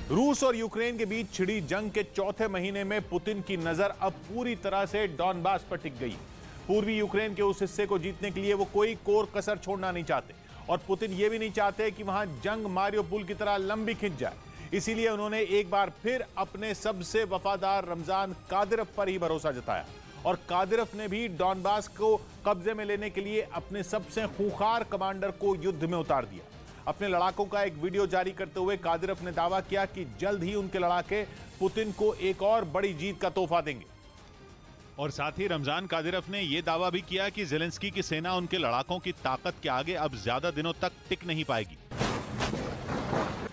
रूस और यूक्रेन के बीच छिड़ी जंग के चौथे महीने में पुतिन की नजर अब पूरी तरह से डॉनबास पर टिक गई। पूर्वी यूक्रेन के उस हिस्से को जीतने के लिए वो कोई कोर कसर छोड़ना नहीं चाहते और पुतिन ये भी नहीं चाहते कि वहां जंग मारियोपोल की तरह लंबी खिंच जाए। इसीलिए उन्होंने एक बार फिर अपने सबसे वफादार रमजान कादिरव पर ही भरोसा जताया और कादिरव ने भी डॉनबास को कब्जे में लेने के लिए अपने सबसे खूंखार कमांडर को युद्ध में उतार दिया। अपने लड़ाकों का एक वीडियो जारी करते हुए कादिरव ने दावा किया कि जल्द ही उनके लड़ाके पुतिन को एक और बड़ी जीत का तोहफा देंगे। और साथ ही रमजान कादिरव ने यह दावा भी किया कि जेलेंस्की की सेना उनके लड़ाकों की ताकत के आगे अब ज्यादा दिनों तक टिक नहीं पाएगी,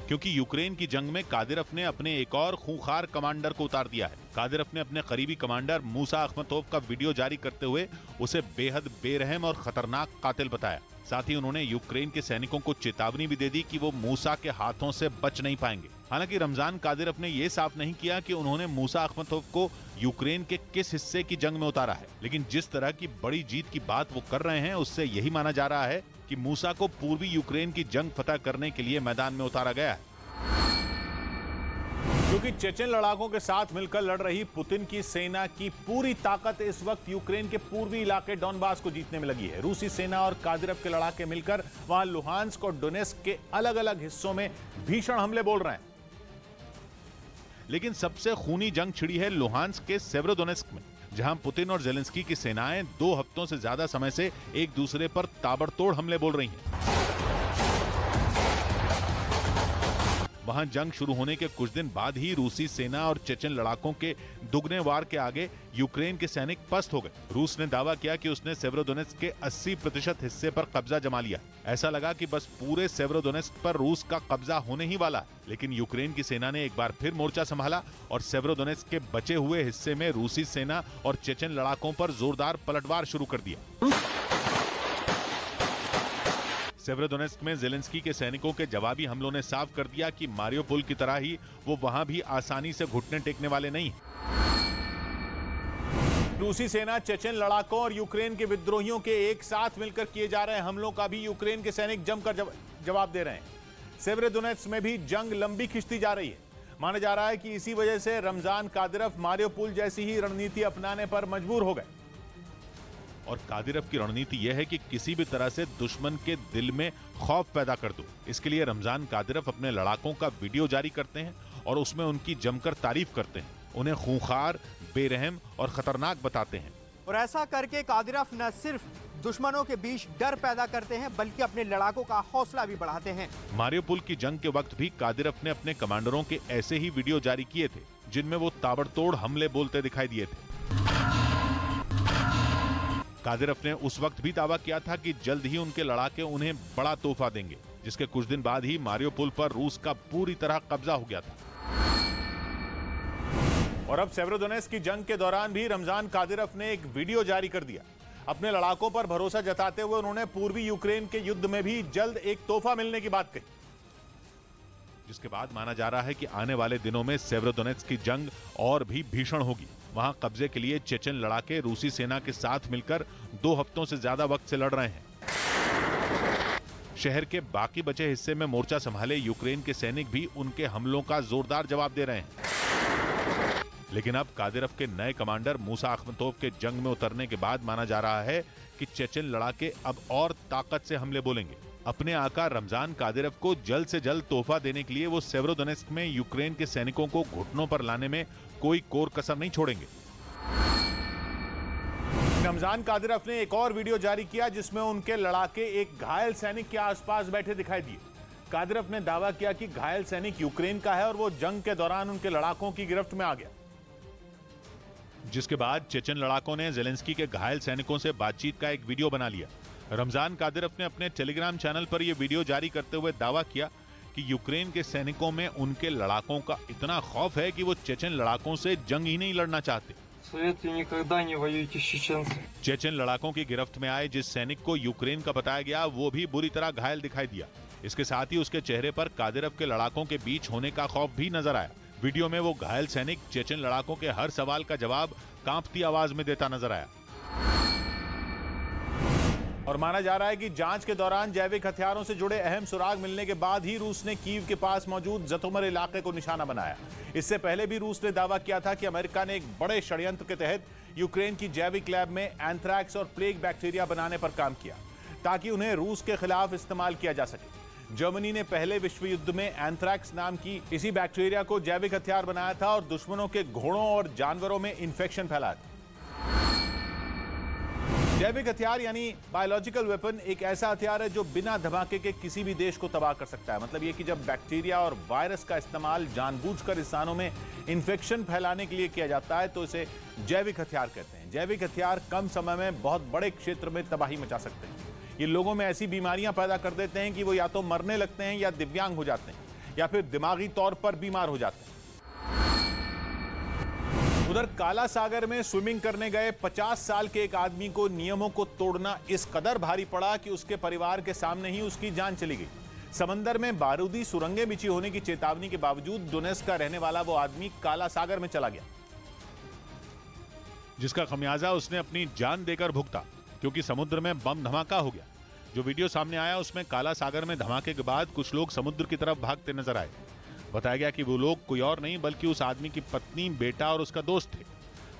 क्योंकि यूक्रेन की जंग में कादिरव ने अपने एक और खूंखार कमांडर को उतार दिया है। कादिरव ने अपने करीबी कमांडर मूसा अखमतोव का वीडियो जारी करते हुए उसे बेहद बेरहम और खतरनाक कातिल बताया। साथ ही उन्होंने यूक्रेन के सैनिकों को चेतावनी भी दे दी कि वो मूसा के हाथों से बच नहीं पाएंगे। हालांकि रमजान कादिरव ने यह साफ नहीं किया कि उन्होंने मूसा अखमतोव को यूक्रेन के किस हिस्से की जंग में उतारा है, लेकिन जिस तरह की बड़ी जीत की बात वो कर रहे हैं उससे यही माना जा रहा है कि मूसा को पूर्वी यूक्रेन की जंग फतह करने के लिए मैदान में उतारा गया है। क्योंकि चेचन लड़ाकों के साथ मिलकर लड़ रही पुतिन की सेना की पूरी ताकत इस वक्त यूक्रेन के पूर्वी इलाके डॉनबास को जीतने में लगी है। रूसी सेना और कादिरव के लड़ाके मिलकर वहां लुहांस्क और डोनेस्क के अलग अलग हिस्सों में भीषण हमले बोल रहे हैं। लेकिन सबसे खूनी जंग छिड़ी है लुहांस्क के सेवेरोडोनेस्क में, जहां पुतिन और जेलेंस्की की सेनाएं 2 हफ्तों से ज्यादा समय से एक दूसरे पर ताबड़तोड़ हमले बोल रही हैं। वहां जंग शुरू होने के कुछ दिन बाद ही रूसी सेना और चेचन लड़ाकों के दुगने वार के आगे यूक्रेन के सैनिक पस्त हो गए। रूस ने दावा किया कि उसने सेवेरोडोनेस्क के 80% हिस्से पर कब्जा जमा लिया। ऐसा लगा कि बस पूरे सेवेरोडोनेस्क पर रूस का कब्जा होने ही वाला, लेकिन यूक्रेन की सेना ने एक बार फिर मोर्चा संभाला और सेवेरोडोनेस्क के बचे हुए हिस्से में रूसी सेना और चेचन लड़ाकों पर जोरदार पलटवार शुरू कर दिया। सेवेरोडोनेस्क में जेलेंस्की के सैनिकों के जवाबी हमलों ने साफ कर दिया कि मारियोपोल की तरह ही वो वहां भी आसानी से घुटने टेकने वाले नहीं हैं। रूसी सेना चेचन लड़ाकों और यूक्रेन के विद्रोहियों के एक साथ मिलकर किए जा रहे हमलों का भी यूक्रेन के सैनिक जमकर जवाब दे रहे हैं। सेवेरोडोनेस्क में भी जंग लंबी खिंचती जा रही है। माना जा रहा है कि इसी वजह से रमजान कादिरव मारियोपोल जैसी ही रणनीति अपनाने पर मजबूर हो गए। और कादिरव की रणनीति यह है कि किसी भी तरह से दुश्मन के दिल में खौफ पैदा कर दो। इसके लिए रमजान कादिरव अपने लड़ाकों का वीडियो जारी करते हैं और उसमें उनकी जमकर तारीफ करते हैं, उन्हें खूंखार, बेरहम और खतरनाक बताते हैं। और ऐसा करके कादिरव न सिर्फ दुश्मनों के बीच डर पैदा करते हैं बल्कि अपने लड़ाकों का हौसला भी बढ़ाते हैं। मारियोपोल की जंग के वक्त भी कादिरव ने अपने कमांडरों के ऐसे ही वीडियो जारी किए थे, जिनमें वो ताबड़तोड़ हमले बोलते दिखाई दिए थे। कादिरव ने उस वक्त भी दावा किया था कि जल्द ही उनके लड़ाके उन्हें बड़ा तोहफा देंगे, जिसके कुछ दिन बाद ही मारियोपोल पर रूस का पूरी तरह कब्जा हो गया था। और अब सेवेरोडोनेस्क की जंग के दौरान भी रमजान कादिरव ने एक वीडियो जारी कर दिया। अपने लड़ाकों पर भरोसा जताते हुए उन्होंने पूर्वी यूक्रेन के युद्ध में भी जल्द एक तोहफा मिलने की बात कही, जिसके बाद माना जा रहा है कि आने वाले दिनों में सेवेरोडोनेस्क की जंग और भी भीषण होगी। वहां कब्जे के लिए चेचन लड़ाके रूसी सेना के साथ मिलकर 2 हफ्तों से ज्यादा वक्त से लड़ रहे हैं। शहर के बाकी बचे हिस्से में मोर्चा संभाले यूक्रेन के सैनिक भी उनके हमलों का जोरदार जवाब दे रहे हैं। लेकिन अब कादिरव के नए कमांडर मूसा अखमतोव के जंग में उतरने के बाद माना जा रहा है कि चेचन लड़ाके अब और ताकत से हमले बोलेंगे। अपने आका रमजान कादिरव को जल्द से जल्द तोहफा देने के लिए वो सेवेरोडोनेस्क में यूक्रेन के सैनिकों को घुटनों पर लाने में कोई कोर कसर नहीं छोड़ेंगे। रमजान कादिरव ने एक और वीडियो जारी किया जिसमें उनके लड़ाके एक घायल सैनिक के आसपास बैठे दिखाई दिए। कादिरव ने दावा किया कि घायल सैनिक यूक्रेन का है और वो जंग के दौरान उनके लड़ाकों की गिरफ्त में आ गया, जिसके बाद चेचन लड़ाकों ने जेलेंस्की के घायल सैनिकों से बातचीत का एक वीडियो बना लिया। रमजान कादिरव ने अपने टेलीग्राम चैनल पर यह वीडियो जारी करते हुए दावा किया कि यूक्रेन के सैनिकों में उनके लड़ाकों का इतना खौफ है कि वो चेचन लड़ाकों से जंग ही नहीं लड़ना चाहते। चेचन लड़ाकों की गिरफ्त में आए जिस सैनिक को यूक्रेन का बताया गया वो भी बुरी तरह घायल दिखाई दिया। इसके साथ ही उसके चेहरे पर कादिरव के लड़ाकों के बीच होने का खौफ भी नजर आया। वीडियो में वो घायल सैनिक चेचन लड़ाकों के हर सवाल का जवाब कांपती आवाज में देता नजर आया। और माना जा रहा है कि जांच के दौरान जैविक हथियारों से जुड़े अहम सुराग मिलने के बाद ही रूस ने कीव के पास मौजूद जतोमर इलाके को निशाना बनाया। इससे पहले भी रूस ने दावा किया था कि अमेरिका ने एक बड़े षड्यंत्र के तहत यूक्रेन की जैविक लैब में एंथ्रैक्स और प्लेग बैक्टीरिया बनाने पर काम किया ताकि उन्हें रूस के खिलाफ इस्तेमाल किया जा सके। जर्मनी ने पहले विश्व युद्ध में एंथ्रैक्स नाम की इसी बैक्टीरिया को जैविक हथियार बनाया था और दुश्मनों के घोड़ों और जानवरों में इंफेक्शन फैलाया था। जैविक हथियार यानी बायोलॉजिकल वेपन एक ऐसा हथियार है जो बिना धमाके के किसी भी देश को तबाह कर सकता है। मतलब ये कि जब बैक्टीरिया और वायरस का इस्तेमाल जानबूझकर इंसानों में इंफेक्शन फैलाने के लिए किया जाता है तो इसे जैविक हथियार कहते हैं। जैविक हथियार कम समय में बहुत बड़े क्षेत्र में तबाही मचा सकते हैं। ये लोगों में ऐसी बीमारियां पैदा कर देते हैं कि वो या तो मरने लगते हैं या दिव्यांग हो जाते हैं या फिर दिमागी तौर पर बीमार हो जाते हैं। उधर काला सागर में स्विमिंग करने गए 50 साल के एक आदमी को नियमों को तोड़ना इस कदर भारी पड़ा कि उसके परिवार के सामने ही उसकी जान चली गई। समंदर में बारूदी सुरंगें बिछी होने की चेतावनी के बावजूद डोनेस्क का रहने वाला वो आदमी काला सागर में चला गया, जिसका खमियाजा उसने अपनी जान देकर भुगता क्योंकि समुद्र में बम धमाका हो गया। जो वीडियो सामने आया उसमें काला सागर में धमाके के बाद कुछ लोग समुद्र की तरफ भागते नजर आए। बताया गया कि वो लोग कोई और नहीं बल्कि उस आदमी की पत्नी, बेटा और उसका दोस्त थे।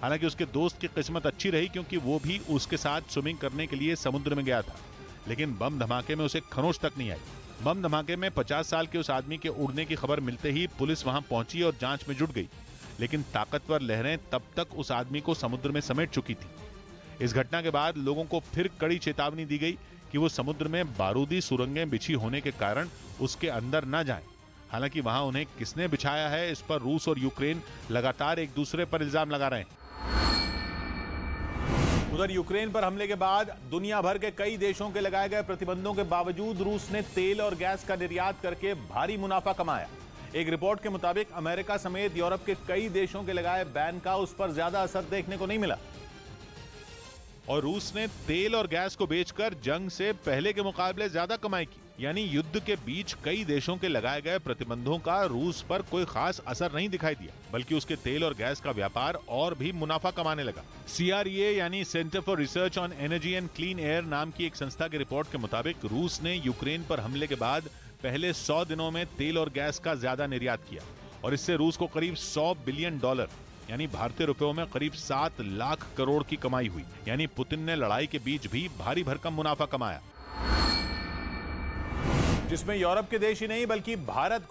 हालांकि उसके दोस्त की किस्मत अच्छी रही क्योंकि वो भी उसके साथ स्विमिंग करने के लिए समुद्र में गया था, लेकिन बम धमाके में उसे खरोंच तक नहीं आई। बम धमाके में 50 साल के उस आदमी के उड़ने की खबर मिलते ही पुलिस वहां पहुंची और जांच में जुट गई, लेकिन ताकतवर लहरें तब तक उस आदमी को समुद्र में समेट चुकी थी। इस घटना के बाद लोगों को फिर कड़ी चेतावनी दी गई कि वो समुद्र में बारूदी सुरंगें बिछी होने के कारण उसके अंदर न जाएं। हालांकि वहां उन्हें किसने बिछाया है इस पर रूस और यूक्रेन लगातार एक दूसरे पर इल्जाम लगा रहे हैं। उधर यूक्रेन पर हमले के बाद दुनिया भर के कई देशों के लगाए गए प्रतिबंधों के बावजूद रूस ने तेल और गैस का निर्यात करके भारी मुनाफा कमाया। एक रिपोर्ट के मुताबिक अमेरिका समेत यूरोप के कई देशों के लगाए बैन का उस पर ज्यादा असर देखने को नहीं मिला और रूस ने तेल और गैस को बेचकर जंग से पहले के मुकाबले ज्यादा कमाई की। यानी युद्ध के बीच कई देशों के लगाए गए प्रतिबंधों का रूस पर कोई खास असर नहीं दिखाई दिया, बल्कि उसके तेल और गैस का व्यापार और भी मुनाफा कमाने लगा। CREA यानी centre for research on energy and clean air नाम की एक संस्था की रिपोर्ट के मुताबिक रूस ने यूक्रेन पर हमले के बाद पहले 100 दिनों में तेल और गैस का ज्यादा निर्यात किया और इससे रूस को करीब $100 बिलियन यानी भारतीय रुपयों में करीब 7 लाख करोड़ की कमाई हुई। यानी पुतिन ने लड़ाई के बीच भी भारी भरकम मुनाफा कमाया, जिसमें यूरोप के देश ही नहीं बल्कि भारत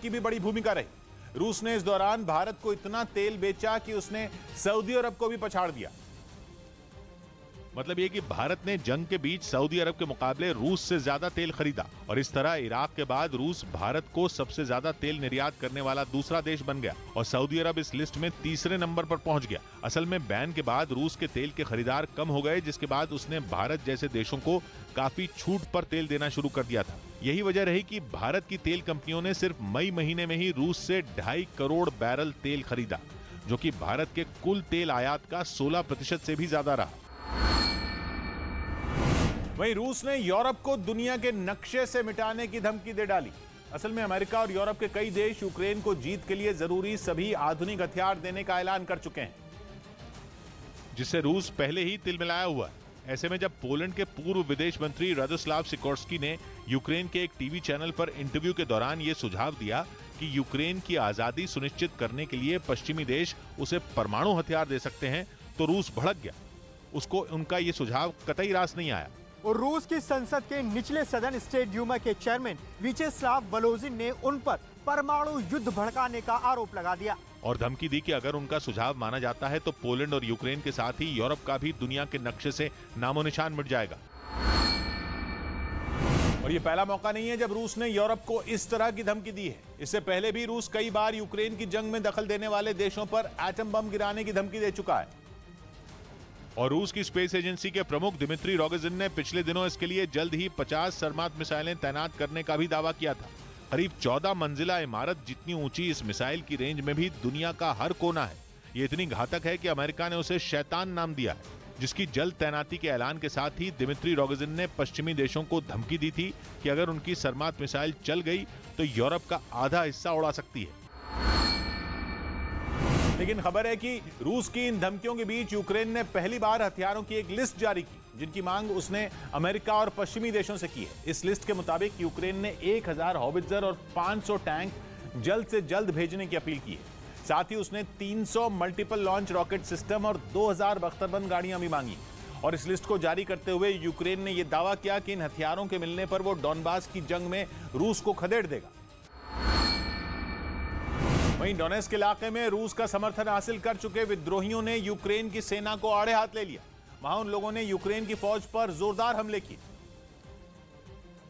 की भी बड़ी भूमिका रही। रूस ने इस दौरान भारत को इतना तेल बेचा कि उसने सऊदी अरब को भी पछाड़ दिया। मतलब ये कि भारत ने जंग के बीच सऊदी अरब के मुकाबले रूस से ज्यादा तेल खरीदा और इस तरह इराक के बाद रूस भारत को सबसे ज्यादा तेल निर्यात करने वाला दूसरा देश बन गया और सऊदी अरब इस लिस्ट में तीसरे नंबर पर पहुंच गया। असल में बैन के बाद रूस के तेल के खरीदार कम हो गए, जिसके बाद उसने भारत जैसे देशों को काफी छूट पर तेल देना शुरू कर दिया था। यही वजह रही कि भारत की तेल कंपनियों ने सिर्फ मई महीने में ही रूस से 2.5 करोड़ बैरल तेल खरीदा, जो कि भारत के कुल तेल आयात का 16% से भी ज्यादा रहा। वहीं रूस ने यूरोप को दुनिया के नक्शे से मिटाने की धमकी दे डाली। असल में अमेरिका और यूरोप के कई देश यूक्रेन को जीत के लिए जरूरी सभी आधुनिक हथियार देने का ऐलान कर चुके हैं, जिससे रूस पहले ही तिलमिलाया हुआ है। ऐसे में जब पोलैंड के पूर्व विदेश मंत्री रादोस्लाव सिकोर्स्की ने यूक्रेन के एक टीवी चैनल पर इंटरव्यू के दौरान यह सुझाव दिया कि यूक्रेन की आजादी सुनिश्चित करने के लिए पश्चिमी देश उसे परमाणु हथियार दे सकते हैं, तो रूस भड़क गया। उसको उनका यह सुझाव कतई रास नहीं आया और रूस की संसद के निचले सदन स्टेट ड्यूमा के चेयरमैन विचेस्लाव वलोजिन ने उन पर परमाणु युद्ध भड़काने का आरोप लगा दिया और धमकी दी कि अगर उनका सुझाव माना जाता है तो पोलैंड और यूक्रेन के साथ ही यूरोप का भी दुनिया के नक्शे से नामो निशान मिट जाएगा। और ये पहला मौका नहीं है जब रूस ने यूरोप को इस तरह की धमकी दी है। इससे पहले भी रूस कई बार यूक्रेन की जंग में दखल देने वाले देशों पर एटम बम गिराने की धमकी दे चुका है और रूस की स्पेस एजेंसी के प्रमुख दिमित्री रोगोजिन ने पिछले दिनों इसके लिए जल्द ही 50 सरमात मिसाइलें तैनात करने का भी दावा किया था। करीब 14 मंजिला इमारत जितनी ऊंची इस मिसाइल की रेंज में भी दुनिया का हर कोना है। ये इतनी घातक है कि अमेरिका ने उसे शैतान नाम दिया है, जिसकी जल्द तैनाती के ऐलान के साथ ही दिमित्री रोगोजिन ने पश्चिमी देशों को धमकी दी थी कि अगर उनकी सरमात मिसाइल चल गई तो यूरोप का आधा हिस्सा उड़ा सकती है। लेकिन खबर है कि रूस की इन धमकियों के बीच यूक्रेन ने पहली बार हथियारों की एक लिस्ट जारी की, जिनकी मांग उसने अमेरिका और पश्चिमी देशों से की है। इस लिस्ट के मुताबिक यूक्रेन ने 1000 हॉवित्जर और 500 टैंक जल्द से जल्द भेजने की अपील की है। साथ ही उसने 300 मल्टीपल लॉन्च रॉकेट सिस्टम और 2000 बख्तरबंद गाड़ियां भी मांगी। और इस लिस्ट को जारी करते हुए यूक्रेन ने यह दावा किया कि इन हथियारों के मिलने पर वो डॉनबास की जंग में रूस को खदेड़ देगा। वहीं डोनेट्स्क इलाके में रूस का समर्थन हासिल कर चुके विद्रोहियों ने यूक्रेन की सेना को आड़े हाथ ले लिया। वहां उन लोगों ने यूक्रेन की फौज पर जोरदार हमले किए,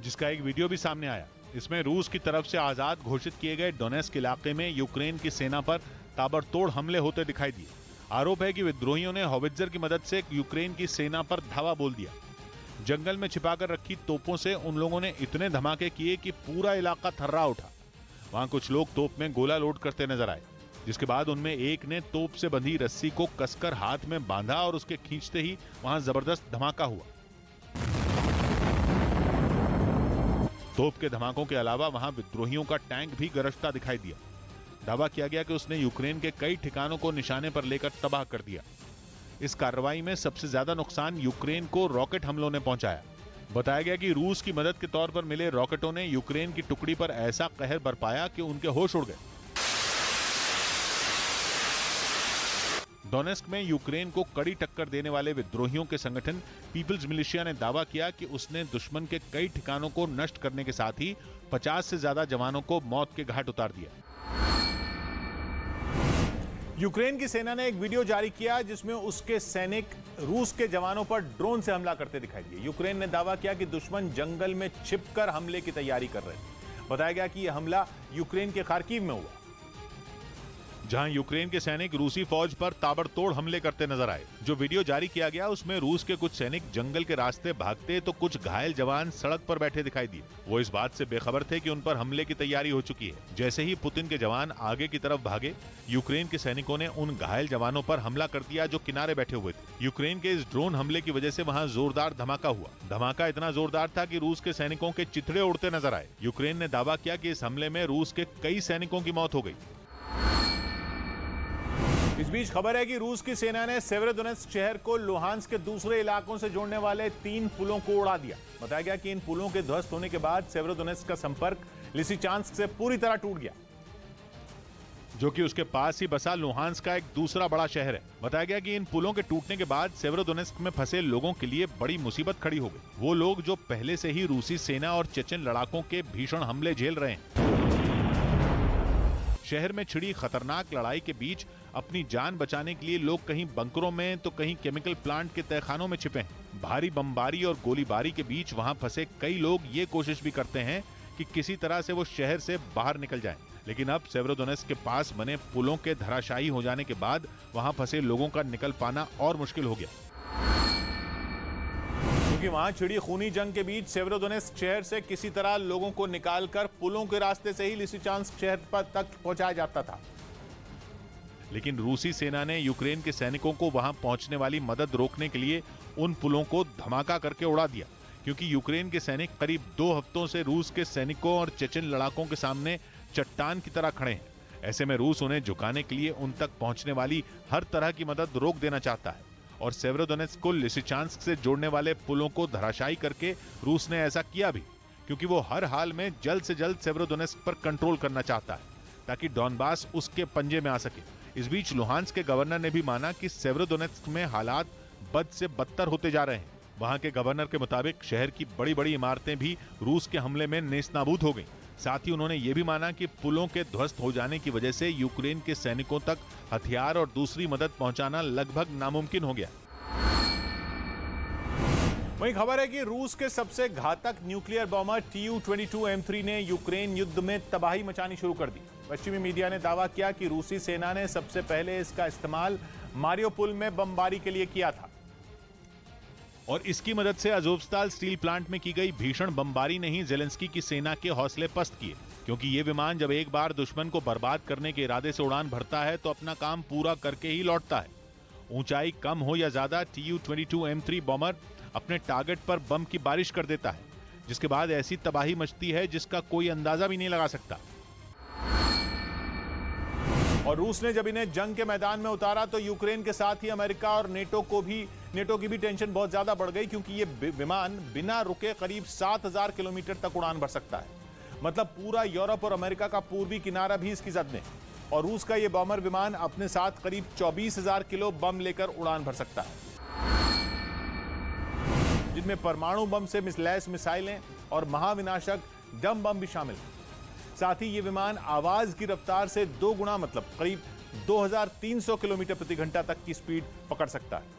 जिसका एक वीडियो भी सामने आया। इसमें रूस की तरफ से आजाद घोषित किए गए डोनेट्स्क इलाके में यूक्रेन की सेना पर ताबड़तोड़ हमले होते दिखाई दिए। आरोप है कि विद्रोहियों ने हॉवित्जर की मदद से यूक्रेन की सेना पर धावा बोल दिया। जंगल में छिपाकर रखी तोपों से उन लोगों ने इतने धमाके किए कि पूरा इलाका थर्रा उठा। वहां कुछ लोग तोप में गोला लोड करते नजर आए, जिसके बाद उनमें एक ने तोप से बंधी रस्सी को कसकर हाथ में बांधा और उसके खींचते ही वहां जबरदस्त धमाका हुआ। तोप के धमाकों के अलावा वहां विद्रोहियों का टैंक भी गरजता दिखाई दिया। दावा किया गया कि उसने यूक्रेन के कई ठिकानों को निशाने पर लेकर तबाह कर दिया। इस कार्रवाई में सबसे ज्यादा नुकसान यूक्रेन को रॉकेट हमलों ने पहुंचाया। बताया गया कि रूस की मदद के तौर पर मिले रॉकेटों ने यूक्रेन की टुकड़ी पर ऐसा कहर बरपाया कि उनके होश उड़ गए। डोनेट्स्क में यूक्रेन को कड़ी टक्कर देने वाले विद्रोहियों के संगठन पीपल्स मिलिशिया ने दावा किया कि उसने दुश्मन के कई ठिकानों को नष्ट करने के साथ ही 50 से ज्यादा जवानों को मौत के घाट उतार दिया। यूक्रेन की सेना ने एक वीडियो जारी किया जिसमें उसके सैनिक रूस के जवानों पर ड्रोन से हमला करते दिखाई दिए। यूक्रेन ने दावा किया कि दुश्मन जंगल में छिपकर हमले की तैयारी कर रहे थे। बताया गया कि यह हमला यूक्रेन के खार्किव में हुआ, जहां यूक्रेन के सैनिक रूसी फौज पर ताबड़तोड़ हमले करते नजर आए। जो वीडियो जारी किया गया उसमें रूस के कुछ सैनिक जंगल के रास्ते भागते तो कुछ घायल जवान सड़क पर बैठे दिखाई दिए। वो इस बात से बेखबर थे कि उन पर हमले की तैयारी हो चुकी है। जैसे ही पुतिन के जवान आगे की तरफ भागे, यूक्रेन के सैनिकों ने उन घायल जवानों पर हमला कर दिया जो किनारे बैठे हुए थे। यूक्रेन के इस ड्रोन हमले की वजह से वहां जोरदार धमाका हुआ। धमाका इतना जोरदार था कि रूस के सैनिकों के चिथड़े उड़ते नजर आए। यूक्रेन ने दावा किया कि इस हमले में रूस के कई सैनिकों की मौत हो गई। इस बीच खबर है कि रूस की सेना ने सेवेरोडोनेत्स्क शहर को लुहांस्क के दूसरे इलाकों से जोड़ने वाले 3 पुलों को उड़ा दिया। बताया गया कि इन पुलों के ध्वस्त होने के बाद सेवेरोडोनेत्स्क का संपर्क लिसिचांस्क से पूरी तरह टूट गया, जो कि उसके पास ही बसा लुहांस्क का एक दूसरा बड़ा शहर है। बताया गया कि इन पुलों के टूटने के बाद सेवेरोडोनेत्स्क में फंसे लोगों के लिए बड़ी मुसीबत खड़ी हो गई। वो लोग जो पहले से ही रूसी सेना और चेचन लड़ाकों के भीषण हमले झेल रहे हैं। शहर में छिड़ी खतरनाक लड़ाई के बीच अपनी जान बचाने के लिए लोग कहीं बंकरों में तो कहीं केमिकल प्लांट के तहखानों में छिपे हैं। भारी बमबारी और गोलीबारी के बीच वहां फंसे कई लोग ये कोशिश भी करते हैं कि किसी तरह से वो शहर से बाहर निकल जाएं। लेकिन अब सेवेरोडोनेत्स्क के पास बने पुलों के धराशायी हो जाने के बाद वहां फंसे लोगों का निकल पाना और मुश्किल हो गया, क्योंकि वहां छिड़ी खूनी जंग के बीच सेवेरोडोनेत्स्क शहर से किसी तरह लोगों को निकालकर पुलों के रास्ते से ही लिसिचांस्क शहर तक पहुंचाया जाता था। लेकिन रूसी सेना ने यूक्रेन के सैनिकों को वहां पहुंचने वाली मदद रोकने के लिए उन पुलों को धमाका करके उड़ा दिया, क्योंकि यूक्रेन के सैनिक करीब 2 हफ्तों से रूस के सैनिकों और चेचन लड़ाकों के सामने चट्टान की तरह खड़े हैं। ऐसे में रूस उन्हें झुकाने के लिए उन तक पहुंचने वाली हर तरह की मदद रोक देना चाहता है। और सेवेरोडोनेत्स्क को लिसिचांस्क से जोड़ने वाले पुलों को धराशायी करके रूस ने ऐसा किया भी, क्योंकि वो हर हाल में जल्द से जल्द सेवेरोडोनेत्स्क पर कंट्रोल करना चाहता है ताकि डॉनबास उसके पंजे में आ सके। इस बीच लुहांस्क के गवर्नर ने भी माना कि सेवेरोडोनेत्स्क में हालात बद से बदतर होते जा रहे हैं। वहां के गवर्नर के मुताबिक शहर की बड़ी बड़ी इमारतें भी रूस के हमले में नेस्तनाबूद हो गईं। साथ ही उन्होंने ये भी माना कि पुलों के ध्वस्त हो जाने की वजह से यूक्रेन के सैनिकों तक हथियार और दूसरी मदद पहुंचाना लगभग नामुमकिन हो गया। वहीं खबर है कि रूस के सबसे घातक न्यूक्लियर बॉम्बर Tu-22M3 ने यूक्रेन युद्ध में तबाही मचानी शुरू कर दी। पश्चिमी मीडिया ने दावा किया कि रूसी सेना ने सबसे पहले इसका इस्तेमाल मारियोपोल में बमबारी के लिए किया था और इसकी मदद से अजोवस्ताल स्टील प्लांट में की गई भीषण बमबारी ने ही जेलेंस्की की सेना के हौसले पस्त किए, क्योंकि ये विमान जब एक बार दुश्मन को बर्बाद करने के इरादे से उड़ान भरता है तो अपना काम पूरा करके ही लौटता है। ऊंचाई कम हो या ज्यादा, Tu-22M3 बॉम्बर अपने टारगेट पर बम की बारिश कर देता है, जिसके बाद ऐसी तबाही मचती है जिसका कोई अंदाजा भी नहीं लगा सकता। और रूस ने जब इन्हें जंग के मैदान में उतारा तो यूक्रेन के साथ ही अमेरिका और नेटो को भी नेटो की भी टेंशन बहुत ज्यादा बढ़ गई, क्योंकि ये विमान बिना रुके करीब 7000 किलोमीटर तक उड़ान भर सकता है। मतलब पूरा यूरोप और अमेरिका का पूर्वी किनारा भी इसकी जद में। और रूस का ये बॉम्बर विमान अपने साथ करीब 24,000 किलो बम लेकर उड़ान भर सकता है, जिनमें परमाणु बम से लैस मिसाइलें और महाविनाशक डम बम भी शामिल हैं। साथ ही ये विमान आवाज की रफ्तार से 2 गुना, मतलब करीब 2300 किलोमीटर प्रति घंटा तक की स्पीड पकड़ सकता है।